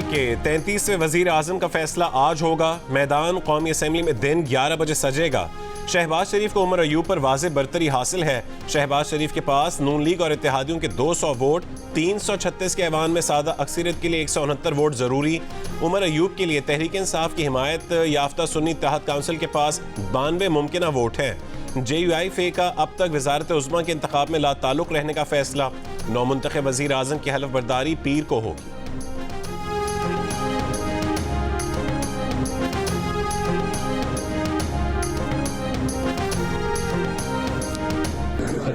के 33वें वजीर आजम का फैसला आज होगा। मैदान कौमी असम्बली में दिन 11 बजे सजेगा। शहबाज शरीफ को उमर अयूब पर वाज़ेह बरतरी हासिल है। शहबाज शरीफ के पास नून लीग और इत्तेहादियों के 200 वोट, 336 के ऐवान में सादा अक्सरियत के लिए 169 वोट जरूरी। उमर अयूब के लिए तहरीक इंसाफ की हिमायत याफ्ता सुन्नी इत्तेहाद काउंसिल के पास 92 मुमकिना वोट हैं। JUI-FA का अब तक वजारत उज़्मा के इंतखाब में लाताल्लुक रहने का फैसला। नौमुंतखब वज़ीर आज़म की हलफ बर्दारी पीर को होगी।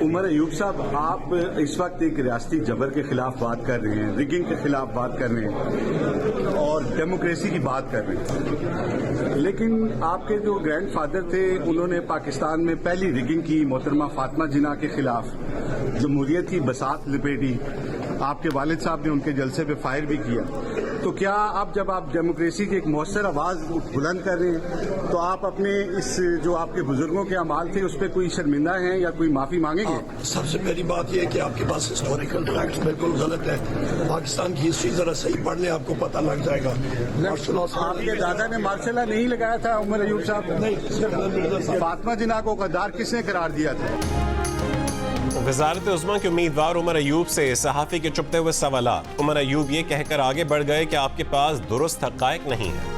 उमर अयूब साहब, आप इस वक्त एक रियासती जबर के खिलाफ बात कर रहे हैं, रिगिंग के खिलाफ बात कर रहे हैं और डेमोक्रेसी की बात कर रहे हैं, लेकिन आपके जो ग्रैंडफादर थे उन्होंने पाकिस्तान में पहली रिगिंग की, मोहतरमा फातिमा जिन्ना के खिलाफ जमहूरियत की बसात लपेटी। आपके वालिद साहब ने उनके जलसे पे फायर भी किया। तो क्या आप जब आप डेमोक्रेसी की एक मौसर आवाज बुलंद कर रहे हैं तो आप अपने इस जो आपके बुजुर्गों के अमाल थे उस पर कोई शर्मिंदा हैं या कोई माफी मांगेंगे? सबसे पहली बात यह है कि आपके पास हिस्टोरिकल फैक्ट्स बिल्कुल गलत है। पाकिस्तान की हिस्ट्री जरा सही पढ़ ले, आपको पता लग जाएगा। आपके दादा ने मार्शल लॉ नहीं लगाया था उमर अयूब साहब? नहीं। फातिमा जिन्ना को गद्दार किसने करार दिया था? वजारत उज़्मा के उम्मीदवार उमर अयूब से सहाफ़ी के चुपते हुए सवालात। उमर अयूब ये कहकर आगे बढ़ गए कि आपके पास दुरुस्त हक़ाइक़ नहीं है।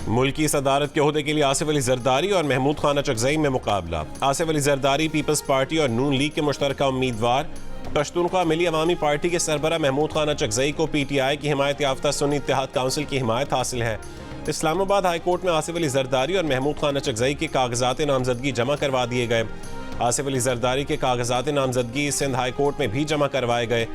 मुल्क की सदारत के ओहदे के लिए आसिफ अली जरदारी और महमूद खान अचकज़ई में मुकाबला। आसिफ अली जरदारी पीपल्स पार्टी और नून लीग के मुश्तरका उम्मीदवार। पश्तूनख्वा मिली अवामी पार्टी के सरबरा महमूद खान अचकज़ई को PTI की हिमायत याफ्ता सुन्नी इत्तेहाद काउंसिल की हिमायत हासिल है। इस्लामाबाद हाई कोर्ट में आसिफ अली जरदारी और महमूद खान अचकज़ई के कागजात नामजदगी जमा करवा दिए गए। आसिफ अली जरदारी के कागजात नामजदगी सिंध हाई कोर्ट में भी जमा करवाए गए।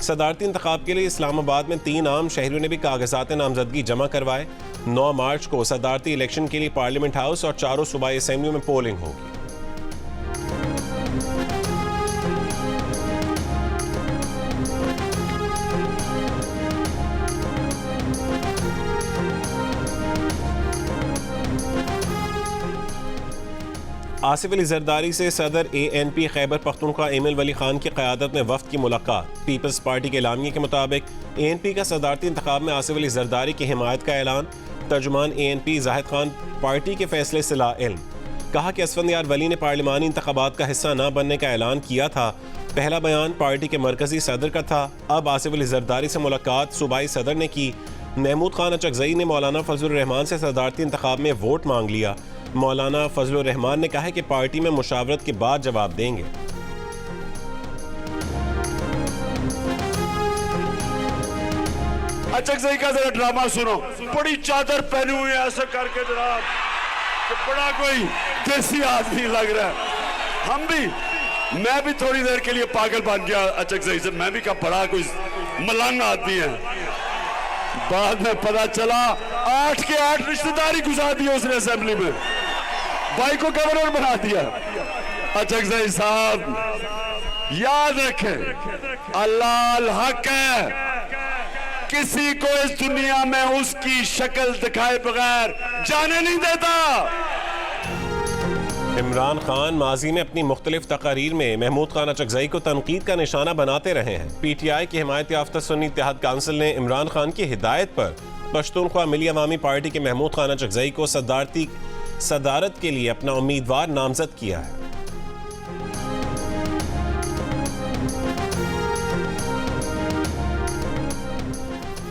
सदारती इंतखाब के लिए इस्लामाबाद में 3 आम शहरियों ने भी कागजात नामजदगी जमा करवाए। 9 मार्च को सदारती इलेक्शन के लिए पार्लियामेंट हाउस और 4 सूबाई असेंबलियों में पोलिंग होगी। आसिफ अली जरदारी से सदर ANP खैबर पख्तूनख्वा एमिल वली खान की क़यादत में वफ्द की मुलाकात। पीपल्स पार्टी के एलामिये के मुताबिक ANP का सदारती इंतखाब में आसिफ अली जरदारी की हिमायत का ऐलान। तर्जुमान ANP जाहिद खान पार्टी के फैसले से लाइल्म। कहा कि असफंदियार वली ने पार्लिमानी इंतखाबात का हिस्सा न बनने का ऐलान किया था। पहला बयान पार्टी के मरकजी सदर का था। अब आसिफ अली जरदारी से मुलाकात सूबाई सदर ने की। महमूद खान अचकज़ई ने मौलाना फजलुर रहमान से सदारती इंतखाब में वोट मांग लिया। मौलाना फजलुर रहमान ने कहा है कि पार्टी में मुशावरत के बाद जवाब देंगे। अचकज़ई का जरा ड्रामा सुनो। बड़ी चादर पहनी हुई है ऐसा करके जनाब, तो बड़ा कोई देसी आदमी लग रहा है। हम भी, मैं भी थोड़ी देर के लिए पागल बन गया अचकज़ई से। मैं भी कहा बड़ा कोई मलंग आदमी है। बाद में पता चला 8 के 8 रिश्तेदारी गुजार दी उसने असेंबली में, भाई को गवर्नर बना दिया। अचकज़ई साहब याद रखें, अल्लाह अल हक है, किसी को इस दुनिया में उसकी शक्ल दिखाए बगैर जाने नहीं देता। इमरान खान माजी में अपनी मुख्तलिफ तकारीर में महमूद खान अचकज़ई को तनकीद का निशाना बनाते रहे हैं। PTI की हिमायत याफ्ता सुन्नी इत्तेहाद काउंसिल ने इमरान खान की हिदायत पर पश्तूनख्वा मिली अवामी पार्टी के महमूद खान अचकज़ई को सदारत के लिए अपना उम्मीदवार नामजद किया है।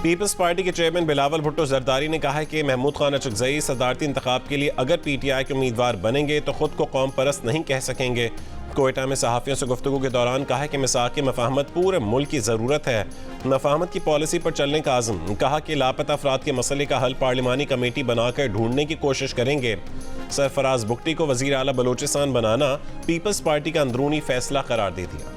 पीपल्स पार्टी के चेयरमैन बिलावल भुट्टो जरदारी ने कहा है कि महमूद खान अचकज़ई सदारती इंतखाब के लिए अगर PTI के उम्मीदवार बनेंगे तो खुद को कौम परस्त नहीं कह सकेंगे। कोयटा में सहाफ़ियों से गुफ्तगू के दौरान कहा कि मिसाक़ मफ़ाहमत पूरे मुल्क की ज़रूरत है। मफ़ाहमत की पॉलिसी पर चलने का आज़म। कहा कि लापता अफराद के मसले का हल पार्लिमानी कमेटी बनाकर ढूंढने की कोशिश करेंगे। सरफराज बुगटी को वज़ीर आला बलोचिस्तान बनाना पीपल्स पार्टी का अंदरूनी फैसला करार दे दिया।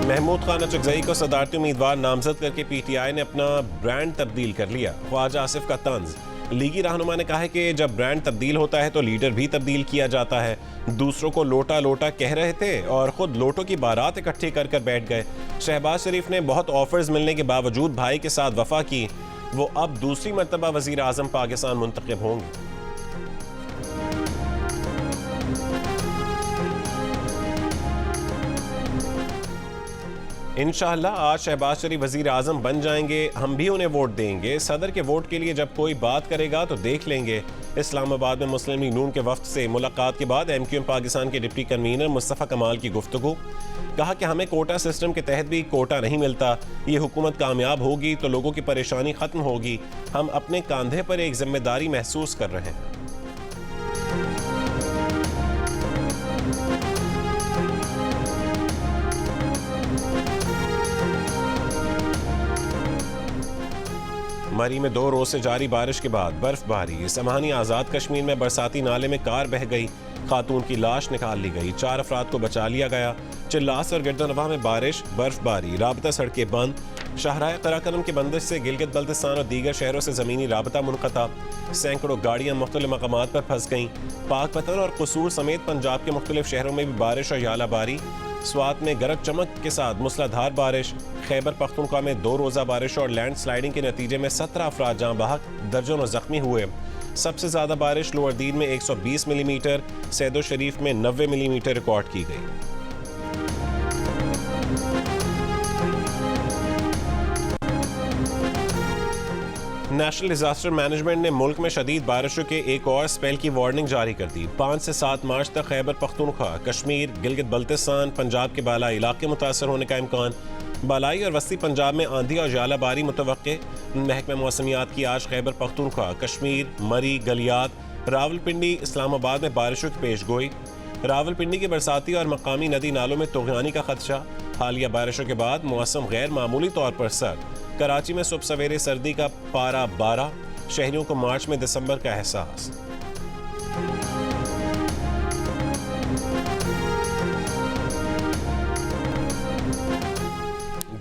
महमूद खान अचकज़ई को सदारती उम्मीदवार नामजद करके PTI ने अपना ब्रांड तब्दील कर लिया। ख्वाजा आसिफ का तंज। लीगी रहनुमा ने कहा है कि जब ब्रांड तब्दील होता है तो लीडर भी तब्दील किया जाता है। दूसरों को लोटा लोटा कह रहे थे और खुद लोटों की बारात इकट्ठी कर बैठ गए। शहबाज शरीफ ने बहुत ऑफर्स मिलने के बावजूद भाई के साथ वफा की। वो अब दूसरी मरतबा वजीर आजम पाकिस्तान मुंतखब होंगे। इंशाअल्लाह आज शहबाज शरीफ वजीर आजम बन जाएंगे, हम भी उन्हें वोट देंगे। सदर के वोट के लिए जब कोई बात करेगा तो देख लेंगे। इस्लामाबाद में मुस्लिम लीग नून के वफ्द से मुलाकात के बाद MQM पाकिस्तान के डिप्टी कन्वीनर मुस्तफ़ा कमाल की गुफ्तगू। कहा कि हमें कोटा सिस्टम के तहत भी कोटा नहीं मिलता। ये हुकूमत कामयाब होगी तो लोगों की परेशानी खत्म होगी। हम अपने कंधे पर एक जिम्मेदारी महसूस कर रहे हैं। मरी में 2 रोज से जारी बारिश के बाद बर्फबारी। समानी आज़ाद कश्मीर में बरसाती नाले में कार बह गई, खातून की लाश निकाल ली गई, 4 अफराद को बचा लिया गया। चिल्लास और गिरदनवा में बारिश, बर्फबारी, राबता सड़कें बंद। शाहराह कराकरम के बंदिश से गिलगित बल्तिस्तान और दीगर शहरों से ज़मीनी राबता मुनक़ता। सैकड़ों गाड़ियाँ मुख्तलिफ मकामात पर फंस गईं। पाकपतन और कसूर समेत पंजाब के मुख्तलिफ शहरों में भी बारिश और यालाबारी। स्वात में गरज चमक के साथ मूसलाधार बारिश। खैबर पख्तूनख्वा में 2 रोज़ा बारिश और लैंड स्लाइडिंग के नतीजे में 17 अफराद जाँ बहक, दर्जनों जख्मी हुए। सबसे ज़्यादा बारिश लोअर दीन में 120 मिलीमीटर, सैदो शरीफ में 90 मिलीमीटर रिकॉर्ड की गई। नेशनल डिजास्टर मैनेजमेंट ने मुल्क में शदीद बारिशों के एक और स्पेल की वार्निंग जारी कर दी। 5 से 7 मार्च तक खैबर पख्तूनख्वा, कश्मीर, गिलगित बल्तिस्तान, पंजाब के बालाई इलाके मुतासर होने का इम्कान। बालाई और वस्ती पंजाब में आंधी और जालाबारी मुतवक्के। महकमा मौसमियात की आज खैबर पख्तूनख्वा, कश्मीर, मरी, गलियात, रावलपिंडी, इस्लामाबाद में बारिशों की पेशगोई। रावलपिंडी के बरसाती और मकामी नदी नालों में तूफ़ानी का खदशा। हालिया बारिशों के बाद मौसम गैर मामूली तौर पर सर्द। कराची में सुबह सवेरे सर्दी का पारा 12। शहरियों को मार्च में दिसंबर का एहसास।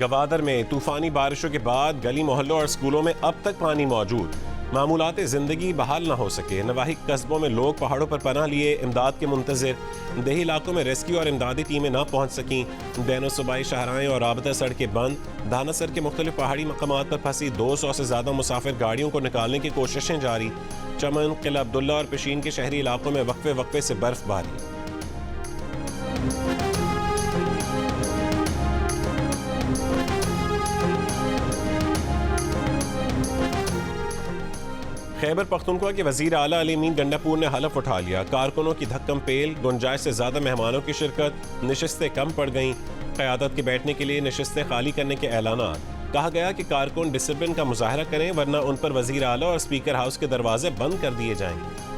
गवादर में तूफानी बारिशों के बाद गली मोहल्लों और स्कूलों में अब तक पानी मौजूद। मामूलात ज़िंदगी बहाल न हो सके। नवाही कस्बों में लोग पहाड़ों पर पनाह लिए इमदाद के मुंतज़िर। देही इलाकों में रेस्क्यू और इमदादी टीमें न पहुँच सकीं। दैन सूबाई शाहराएँ और राबता सड़कें बंद। धानासर के मुख्तलिफ पहाड़ी मकामात पर फंसी 200 से ज़्यादा मुसाफिर गाड़ियों को निकालने की कोशिशें जारी। चमन, किला अब्दुल्ला और पेशीन के शहरी इलाकों में वक्फे वक्फे से बर्फबारी। खैबर पख्तूनख्वा के वजीर आला अली अमीन गंडापुर ने हलफ उठा लिया। कारकुनों की धक्कम पेल, गुंजाइश से ज़्यादा मेहमानों की शिरकत, नशिस्तें कम पड़ गईं। क़यादत के बैठने के लिए नशिस्तें खाली करने के ऐलानात। कहा गया कि कारकुन डिसिप्लिन का मुजाहरा करें वरना उन पर वजीर आला और स्पीकर हाउस के दरवाजे बंद कर दिए जाएंगे।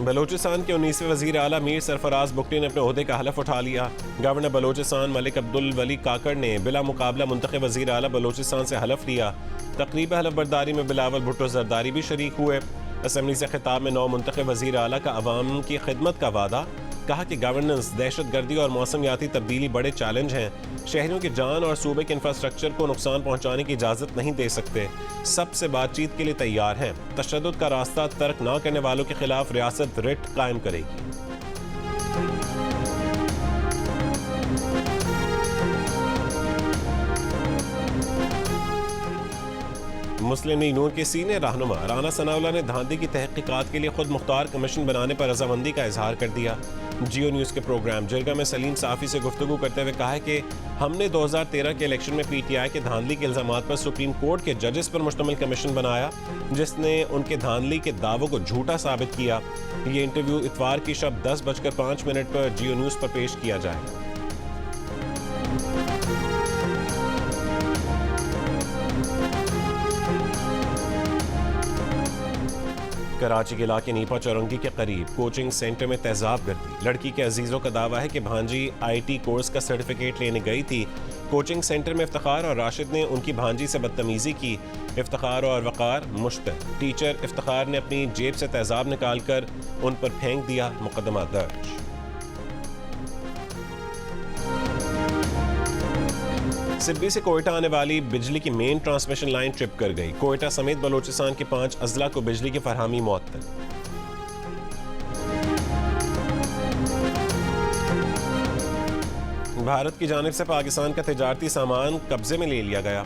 बलोचिस्तान के 19वें वजीर आला मीर सरफराज बुगटी ने अपने ओहदे का हलफ उठा लिया। गवर्नर बलोचिस्तान मलिक अब्दुल वली काकड़ ने बिला मुकाबला मुंतखब वजीर आला बलोचिस्तान से हलफ लिया। तकरीब हलफ बर्दारी में बिलावल भुट्टो जरदारी भी शरीक हुए। असम्बली से खिताब में नौ मुंतखब वजीर आला का अवाम की खिदमत का वादा। कहा कि गवर्नेंस, दहशतगर्दी और मौसमियाती तब्दीली बड़े चैलेंज हैं। शहरियों की जान और सूबे के इंफ्रास्ट्रक्चर को नुकसान पहुंचाने की इजाज़त नहीं दे सकते। सबसे बातचीत के लिए तैयार हैं। तशद्दुद का रास्ता तर्क न करने वालों के खिलाफ रियासत रिट कायम करेगी। मुस्लिम लीग नून के सीनियर रहनुमा राना सनाउल्लाह ने धांधली की तहकीकात के लिए खुद मुख्तार कमीशन बनाने पर रजामंदी का इजहार कर दिया। जियो न्यूज़ के प्रोग्राम जिरगा में सलीम साफ़ी से गुफ्तगू करते हुए कहा है कि हमने 2013 के इलेक्शन में PTI के धांधली के इल्ज़ामात पर सुप्रीम कोर्ट के जजेस पर मुश्तमिल कमीशन बनाया जिसने उनके धांधली के दावों को झूठा साबित किया। ये इंटरव्यू इतवार की शब 10:05 पर जियो न्यूज़ पर पेश किया जाएगा। कराची के इलाके नीपा चौरंगी के करीब कोचिंग सेंटर में तेजाब गर्दी। लड़की के अजीज़ों का दावा है कि भांजी IT कोर्स का सर्टिफिकेट लेने गई थी। कोचिंग सेंटर में इफ्तिखार और राशिद ने उनकी भांजी से बदतमीजी की। इफ्तिखार और वक़ार मुश्तरक। टीचर इफ्तिखार ने अपनी जेब से तेजाब निकालकर उन पर फेंक दिया। मुकदमा दर्ज। सिब्बी से कोयटा आने वाली बिजली की मेन ट्रांसमिशन लाइन ट्रिप कर गई। कोयटा समेत बलोचिस्तान के 5 अजला को बिजली की फरहमी मुअत्तल। भारत की जानिब से पाकिस्तान का तिजारती सामान कब्जे में ले लिया गया।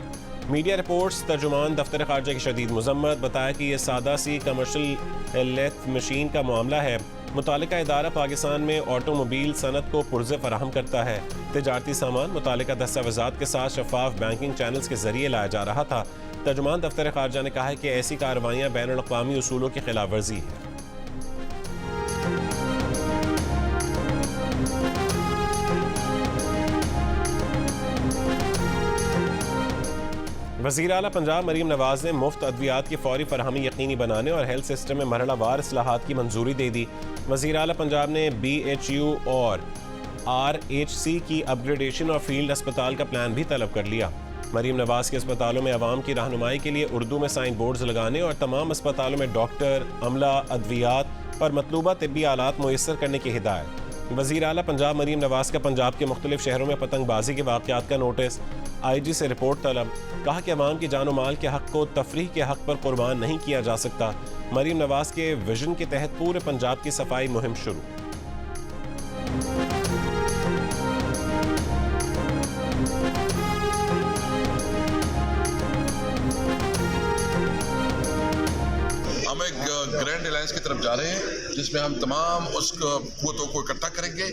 मीडिया रिपोर्ट्स तर्जुमान दफ्तर खारजा की शदीद मजम्मत, बताया कि यह सादा सी कमर्शल लेथ मशीन का मामला है। मुतालिका इदारा पाकिस्तान में ऑटोमोबाइल सनत को पुर्जे फराहम करता है। तिजारती सामान मुतालिका दस्तावेजात के साथ शफाफ बैंकिंग चैनल्स के जरिए लाया जा रहा था। तर्जुमान दफ्तर खारजा ने कहा है कि ऐसी कार्रवाइयाँ बैनुल अक़वामी उसूलों की खिलाफ वर्जी है। वज़ीर आला पंजाब मरीम नवाज ने मुफ्त अद्वियात की फौरी फरहमी यकीनी बनाने और हेल्थ सिस्टम में मरहलावार इस्लाहात की मंजूरी दे दी। वज़ीर आला पंजाब ने BHU और RHC की अपग्रेडेशन और फील्ड अस्पताल का प्लान भी तलब कर लिया। मरीम नवाज के अस्पतालों में आवाम की रहनुमाई के लिए उर्दू में साइन बोर्ड्स लगाने और तमाम अस्पतालों में डॉक्टर, अमला, अद्वियात और मतलूबा तिब्बी आलात मुयस्सर करने की हिदायत। वज़ीर आला पंजाब मरीम नवाज का पंजाब के मुख्तलिफ शहरों में पतंगबाजी के वाक़यात का नोटिस, IG से रिपोर्ट तलब। कहा कि अवाम की जान माल के हक़ को तफरीह के हक़ पर कुर्बान नहीं किया जा सकता। मरीम नवाज के विजन के तहत पूरे पंजाब की सफाई मुहिम शुरू। हम एक ग्रैंड अलायंस की तरफ जा रहे हैं जिसमें हम तमाम उस कुव्वतों को इकट्ठा करेंगे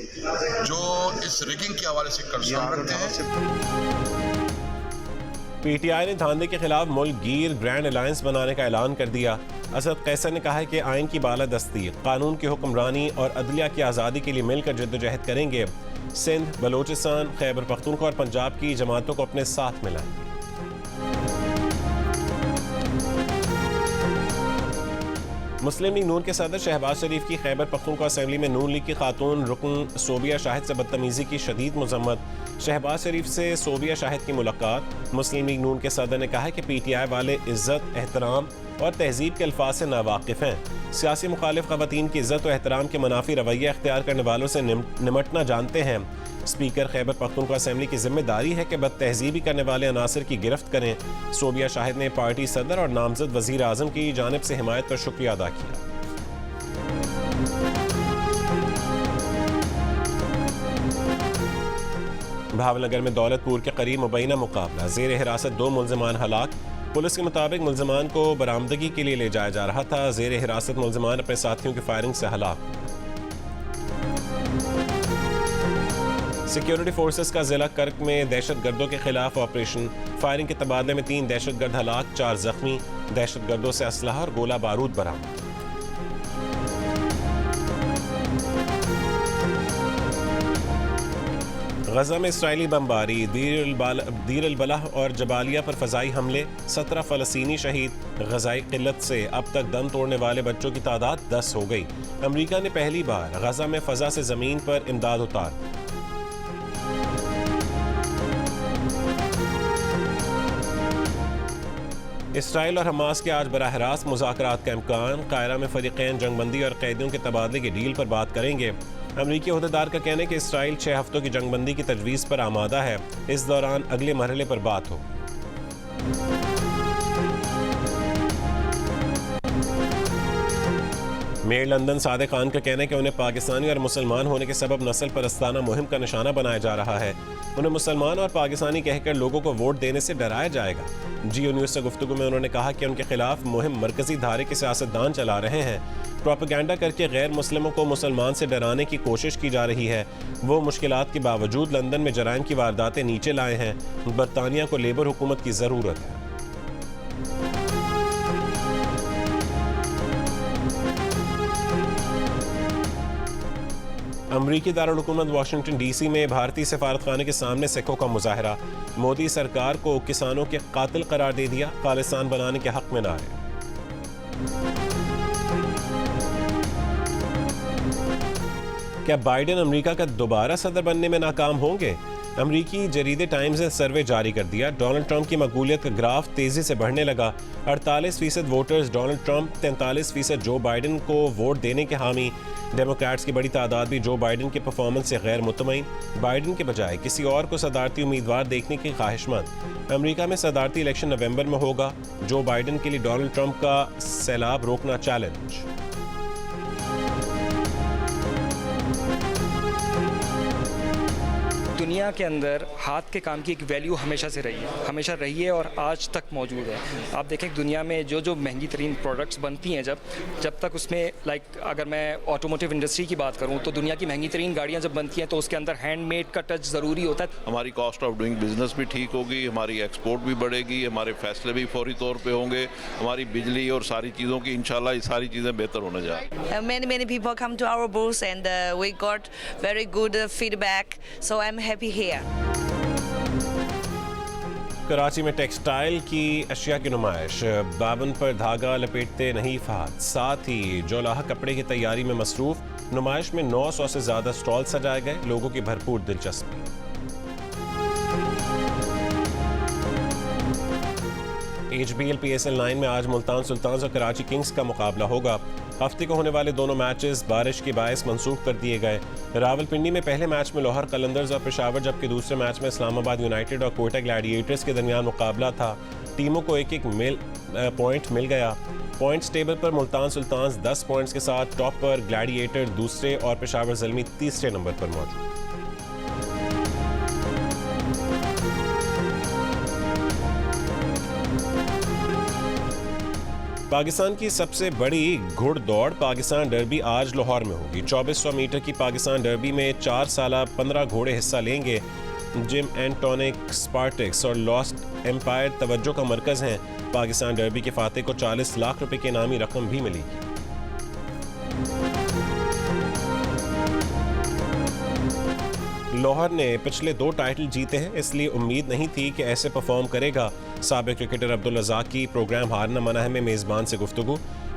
जो इस रिगिंग के हवाले से कंसर्न रखते हैं। PTI ने धांधे के खिलाफ मुल्क गिर ग्रैंड अलायंस बनाने का ऐलान कर दिया। असद कैसर ने कहा है कि आइन की बालादस्ती, कानून की हुक्मरानी और अदलिया की आज़ादी के लिए मिलकर जद्दोजहद करेंगे। सिंध, बलोचिस्तान, खैबर पख्तूनख्वा और पंजाब की जमातों को अपने साथ मिलाएंगे। मुस्लिम लीग नून के सदर शहबाज शरीफ की खैबर पख्तूनख्वा असेंबली में नून लीग की खातून रुकन सोबिया शाहिद से बदतमीजी की शदीद मजम्मत। शहबाज शरीफ से सोबिया शाहिद की मुलाकात। मुस्लिम लीग नून के सदर ने कहा है कि PTI वाले इज्जत, एहतराम और तहजीब के अल्फाज से नावाकिफ़ हैं। सियासी मुखालिफ ख़वातीन की इज्जत और एहतराम के मुनाफी रवैया अख्तियार करने वालों से निमटना जानते हैं। स्पीकर खैबर पख्तूनख्वा असेंबली की जिम्मेदारी है कि बदतहजीबी करने वाले अनासर की गिरफ्त करें। सोबिया शाहिद ने पार्टी सदर और नामजद वज़ीर आज़म की जानिब से हिमायत पर शुक्रिया अदा किया। भावनगर में दौलतपुर के करीब मुबैना मुकाबला, ज़ेर हिरासत 2 मुल्ज़िमान हलाक। पुलिस के मुताबिक मुल्ज़िमान को बरामदगी के लिए ले जाया जा रहा था। ज़ेर हिरासत मुल्ज़िमान अपने साथियों की फायरिंग से हलाक। सिक्योरिटी फोर्सेस का जिला कर्क में दहशतगर्दों के खिलाफ ऑपरेशन। फायरिंग के तबादले में 3 दहशतगर्द हलाक, 4 जख्मी। दहशतगर्दों से असलहा और गोला बारूद बरामद। गजा में इसराइली बमबारी, दीर अल बलाह और जबालिया पर फजाई हमले, 17 फ़लस्तीनी शहीद। गजाई किल्लत से अब तक दम तोड़ने वाले बच्चों की तादाद 10 हो गई। अमरीका ने पहली बार गजा में फ़ज़ा से ज़मीन पर इमदाद उतार। इसराइल और हमास के आज बराह रास्त मुज़ाकरात का इम्कान। कायरा में फ़रीक़ैन जंगबंदी और कैदियों के तबादले की डील पर बात करेंगे। अमरीकी ओहदेदार का कहना है कि इसराइल 6 हफ्तों की जंगबंदी की तजवीज़ पर आमादा है। इस दौरान अगले मरहले पर बात हो। मेयर लंदन सादिक खान का कहना है कि उन्हें पाकिस्तानी और मुसलमान होने के सबब नस्ल परस्ताना मुहिम का निशाना बनाया जा रहा है। उन्हें मुसलमान और पाकिस्तानी कहकर लोगों को वोट देने से डराया जाएगा। जियो न्यूज़ से गुफ्तगू में उन्होंने कहा कि उनके खिलाफ मुहिम मरकजी धारे के सियासतदान चला रहे हैं। प्रोपेगेंडा करके गैर मुस्लिमों को मुसलमान से डराने की कोशिश की जा रही है। वो मुश्किलात के बावजूद लंदन में जराइम की वारदातें नीचे लाए हैं। बरतानिया को लेबर हुकूमत की ज़रूरत है। अमरीकी दारुल हुकूमत वाशिंगटन DC में भारतीय सफारतखाने के सामने सिखों का मुजाहरा। मोदी सरकार को किसानों के कातिल करार दे दिया। खालिस्तान बनाने के हक में नारे। क्या बाइडेन अमेरिका का दोबारा सदर बनने में नाकाम होंगे? अमरीकी जरीदे टाइम्स ने सर्वे जारी कर दिया। डोनाल्ड ट्रंप की मकबूलियत का ग्राफ तेजी से बढ़ने लगा। 48% voters Donald Trump, 43% Joe Biden को वोट देने के हामी। डेमोक्रेट्स की बड़ी तादाद भी जो बाइडेन के परफॉर्मेंस से गैर मुतमईन। बाइडेन के बजाय किसी और को सदारती उम्मीदवार देखने की ख्वाहिशमंद। अमेरिका में सदारती इलेक्शन नवंबर में होगा। जो बाइडेन के लिए डोनाल्ड ट्रंप का सैलाब रोकना चैलेंज। दुनिया के अंदर हाथ के काम की एक वैल्यू हमेशा से रही है और आज तक मौजूद है। आप देखें दुनिया में जो महंगी तरीन प्रोडक्ट्स बनती हैं जब तक उसमें अगर मैं ऑटोमोटिव इंडस्ट्री की बात करूं तो दुनिया की महंगी तरीन गाड़ियाँ जब बनती हैं तो उसके अंदर हैंडमेड का टच ज़रूरी होता है। हमारी कॉस्ट ऑफ डूइंग बिजनेस भी ठीक होगी, हमारी एक्सपोर्ट भी बढ़ेगी, हमारे फैसले भी फौरी तौर पे होंगे, हमारी बिजली और सारी चीज़ों की इंशाल्लाह ये सारी चीज़ें बेहतर होने जा रही हैं। Many people come to our booth and we got very good feedback, so I'm happy here. Karachi में टेक्सटाइल की अशिया की नुमाइश, बाबन पर धागा लपेटते नहीं फहद, साथ ही जोलाहा कपड़े की तैयारी में मसरूफ। नुमाइश में 900 से ज़्यादा स्टॉल सजाए गए, लोगों की भरपूर दिलचस्पी। HBL PSL 9 में आज मुल्तान सुल्तान्स और कराची किंग्स का मुकाबला होगा। हफ्ते को होने वाले दोनों मैचेस बारिश के बायस मंसूख कर दिए गए। रावलपिंडी में पहले मैच में लाहौर कलंदर्स और पेशावर, जबकि दूसरे मैच में इस्लामाबाद यूनाइटेड और कोयटा ग्लैडिएटर्स के दरमियान मुकाबला था। टीमों को एक पॉइंट मिल गया। पॉइंट्स टेबल पर मुल्तान सुल्तान्स 10 पॉइंट्स के साथ टॉप पर, ग्लैडिएटर दूसरे और पेशावर ज़ल्मी तीसरे नंबर पर मौजूद। पाकिस्तान की सबसे बड़ी घुड़दौड़ पाकिस्तान डर्बी आज लाहौर में होगी। 2400 मीटर की पाकिस्तान डर्बी में 4 साल 15 घोड़े हिस्सा लेंगे। जिम एंड टॉनिक, स्पार्टिक्स और लॉस्ट एम्पायर तवज्जो का मरकज़ हैं। पाकिस्तान डर्बी के फाते को 40 लाख रुपए की इनामी रकम भी मिलेगी। लाहौर ने पिछले 2 टाइटल जीते हैं, इसलिए उम्मीद नहीं थी कि ऐसे परफॉर्म करेगा। साबिक क्रिकेटर अब्दुल रज़ाक की प्रोग्राम हारना मना है में मेज़बान से गुफ्तगू।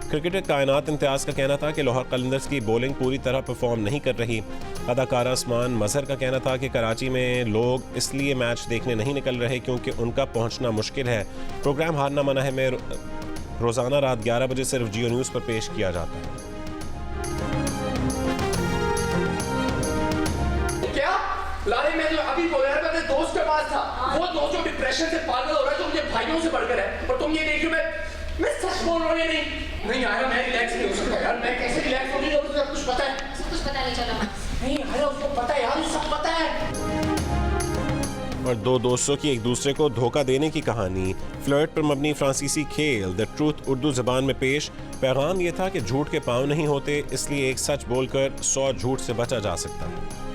क्रिकेटर कायनात इम्तियाज़ का कहना था कि लाहौर कलंदर्स की बॉलिंग पूरी तरह परफॉर्म नहीं कर रही। अदाकारा उस्मान मजहर का कहना था कि कराची में लोग इसलिए मैच देखने नहीं निकल रहे क्योंकि उनका पहुंचना मुश्किल है। प्रोग्राम हारना मना है में रोज़ाना रात 11 बजे सिर्फ जियो न्यूज़ पर पेश किया जाता है। लारे मैं जो अभी बोल रहा था अपने दोस्त के पास था, वो दोस्त जो डिप्रेशन से पागल हो रहा है, जो मुझे भाइयों से बढ़कर है, और तुम ये देख रहे हो मैं सच बोल रहा हूँ। ये नहीं आया, मैं रिलैक्स नहीं हो सकता यार। मैं कैसे रिलैक्स हो गई? तुझे कुछ पता है? कुछ पता नहीं चला। नहीं आया, उसको पता है यार, सब पता है। और 2 दोस्तों की एक दूसरे को धोखा देने की कहानी। फ्लर्ट पर मबनी फ्रांसीसी खेल द ट्रूथ उर्दू ज़बान में पेश। पैगाम ये था कि झूठ के पाँव नहीं होते, इसलिए एक सच बोलकर 100 झूठ से बचा जा सकता है।